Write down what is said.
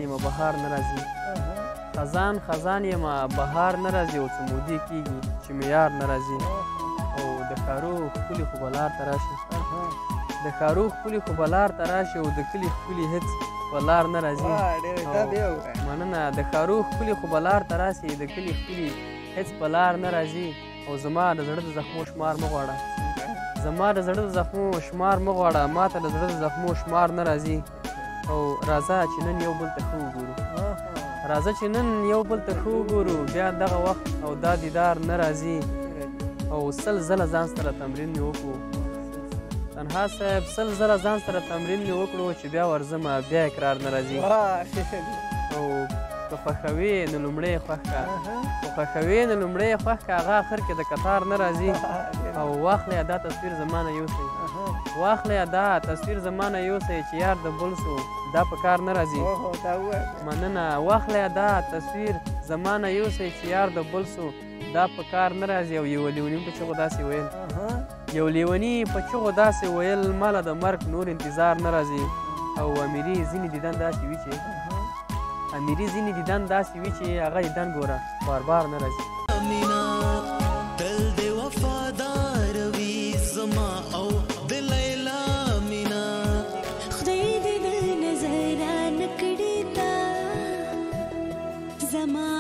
یم بهار نه راځي خزان خزان یم بهار نه راځي او څه مودې کېږي چې مې یار نه راځي او د ښارو ښکلي خو به لار ته راشي د ښارو ښکلي خو به لار ته راشي او د کلي ښکلي هېڅ په لار نه راځي مننه د ښارو ښکلي خو به لار ته راشي د کلي ښکلي هېڅ په لار نه راځي او زما د زړه د زخمو شمار مه غواړه زما د زړه د زخمو شمار مه غواړه ما ته د زړه د زخمو شمار نه راځي او راځه چې نن یو بل ته ښه وګورو راځه چې نن یو بل ته ښه وګورو بیا دغه وخت او دا دیدار نه راځي او سل ځله ځان سره تمرین مې وکړو تنها صاحب سل ځله ځان سره تمرین مې وکړو چې بیا ورځمه بیا اقرار نه راځي او که خوښوې نو لومړی خوښ که که خوښوې نو لومړی خوښ که هغه اخر کې د کتار نه راځي او واخلئ دا تصویر زما نه یوسئ واخلئ دا تصویر زما نه یوسئ چې یار د بل سو دا په کار نه راځي مننه واخلئ دا تصویر زما نه یوسئ چې یار د بل سو دا په کار نه راځي او یو لیوني په چغو داسې ویل یو لیوني په چغو داسې ویل ماله د مرګ نور انتظار نه راځي او امیري ځینې دیدن داسې وي چې امیري ځینې دیدن داسې وي چې هغه دیدن ګوره بار بار نه راځي مینا تل دې وفادار وي زما او د لیلا مینا خدای دې د نظر نه کړي تا زما